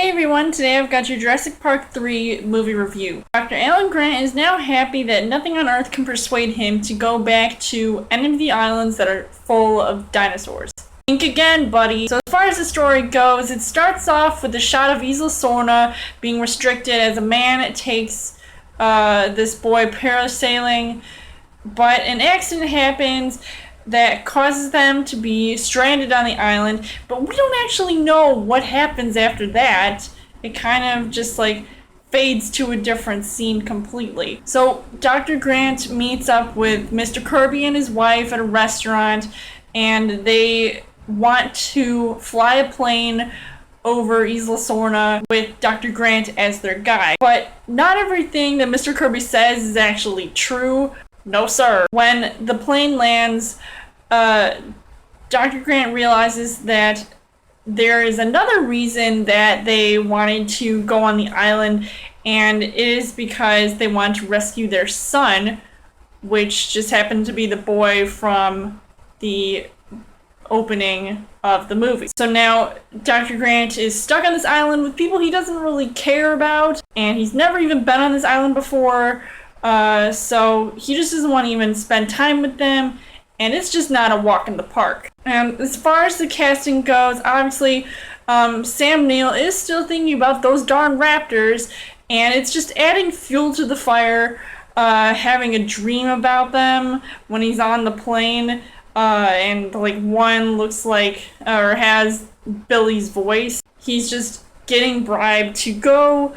Hey everyone, today I've got your Jurassic Park 3 movie review. Dr. Alan Grant is now happy that nothing on Earth can persuade him to go back to any of the islands that are full of dinosaurs. Think again, buddy. So as far as the story goes, it starts off with a shot of Isla Sorna being restricted as a man takes this boy parasailing, but an accident happens that causes them to be stranded on the island, but we don't actually know what happens after that. It kind of just fades to a different scene completely. So Dr. Grant meets up with Mr. Kirby and his wife at a restaurant, and they want to fly a plane over Isla Sorna with Dr. Grant as their guide. But not everything that Mr. Kirby says is actually true. No, sir. When the plane lands, Dr. Grant realizes that there is another reason that they wanted to go on the island, and it is because they want to rescue their son, which just happened to be the boy from the opening of the movie. So now Dr. Grant is stuck on this island with people he doesn't really care about, and he's never even been on this island before. So he just doesn't want to even spend time with them, and it's just not a walk in the park. And as far as the casting goes, obviously, Sam Neill is still thinking about those darn raptors, and it's just adding fuel to the fire, having a dream about them when he's on the plane, and one looks like, or has Billy's voice. He's just getting bribed to go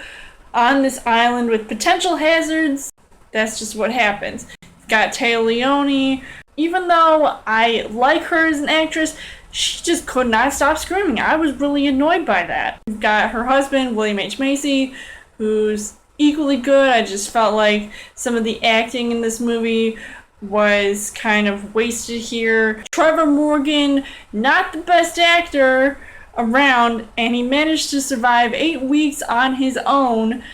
on this island with potential hazards. That's just what happens. You've got Taya Leone. Even though I like her as an actress, she just could not stop screaming. I was really annoyed by that. You've got her husband, William H. Macy, who's equally good. I just felt like some of the acting in this movie was kind of wasted here. Trevor Morgan, not the best actor around, and he managed to survive 8 weeks on his own,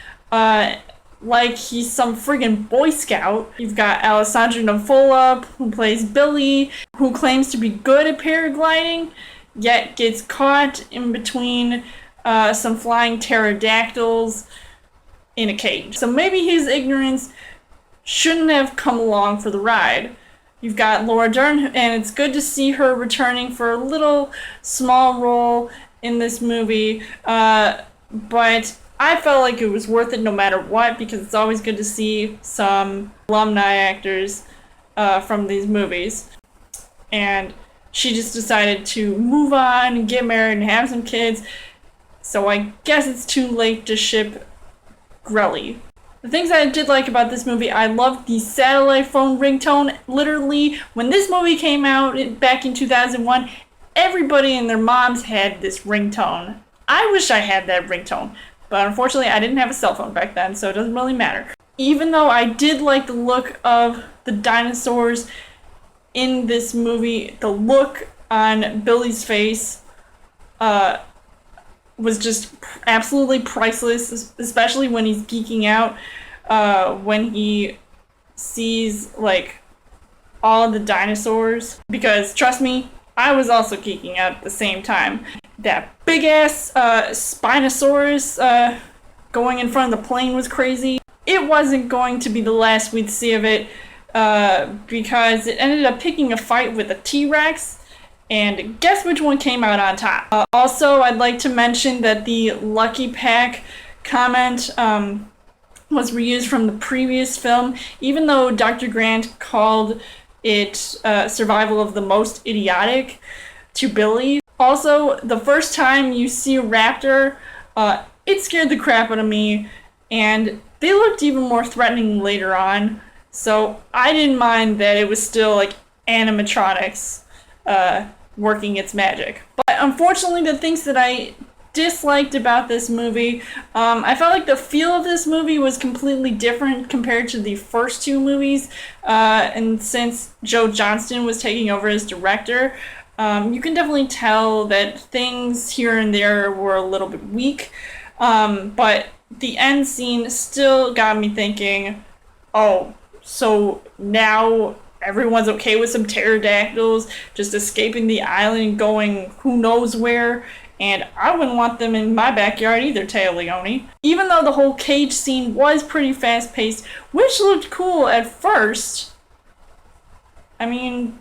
like he's some friggin' Boy Scout. You've got Alessandro Nivola, who plays Billy, who claims to be good at paragliding, yet gets caught in between some flying pterodactyls in a cage. So maybe his ignorance shouldn't have come along for the ride. You've got Laura Dern, and it's good to see her returning for a little small role in this movie, but I felt like it was worth it no matter what, because it's always good to see some alumni actors from these movies. And she just decided to move on and get married and have some kids, so I guess it's too late to ship Grelly. The things I did like about this movie, I loved the satellite phone ringtone. Literally, when this movie came out back in 2001, everybody and their moms had this ringtone. I wish I had that ringtone. But unfortunately, I didn't have a cell phone back then, so it doesn't really matter. Even though I did like the look of the dinosaurs in this movie, the look on Billy's face was just absolutely priceless, especially when he's geeking out, when he sees, all the dinosaurs. Because, trust me, I was also geeking out at the same time. That big-ass Spinosaurus going in front of the plane was crazy. It wasn't going to be the last we'd see of it, because it ended up picking a fight with a T-Rex, and guess which one came out on top? Also, I'd like to mention that the Lucky Pack comment was reused from the previous film, even though Dr. Grant called it survival of the most idiotic to Billy. Also, the first time you see a raptor, it scared the crap out of me, and they looked even more threatening later on, so I didn't mind that it was still animatronics working its magic. But unfortunately, the things that I disliked about this movie, I felt like the feel of this movie was completely different compared to the first two movies, and since Joe Johnston was taking over as director, you can definitely tell that things here and there were a little bit weak, but the end scene still got me thinking, oh, so now everyone's okay with some pterodactyls just escaping the island and going who knows where and I wouldn't want them in my backyard either, Taya Leone. Even though the whole cage scene was pretty fast-paced, which looked cool at first, I mean,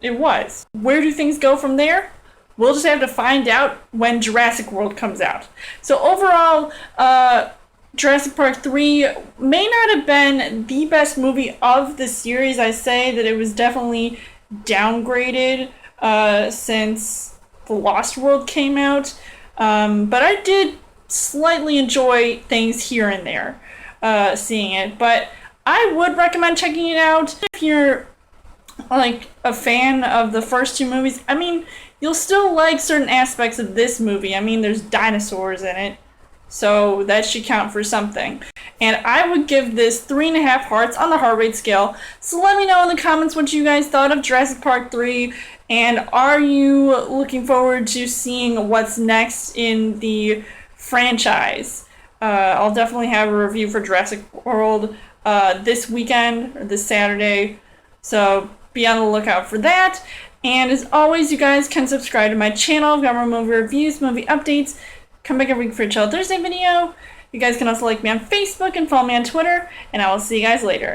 it was. Where do things go from there? We'll just have to find out when Jurassic World comes out. So overall, Jurassic Park 3 may not have been the best movie of the series. I say that it was definitely downgraded since The Lost World came out. But I did slightly enjoy things here and there, seeing it. But I would recommend checking it out if you're like a fan of the first two movies. I mean, you'll still like certain aspects of this movie. I mean, there's dinosaurs in it, so that should count for something. And I would give this 3.5 hearts on the heart rate scale. So let me know in the comments what you guys thought of Jurassic Park 3, and are you looking forward to seeing what's next in the franchise? I'll definitely have a review for Jurassic World this weekend, or this Saturday, so be on the lookout for that. And as always, you guys can subscribe to my channel. I've got more movie reviews, movie updates. Come back every week for a Chill Thursday video. You guys can also like me on Facebook and follow me on Twitter. And I will see you guys later.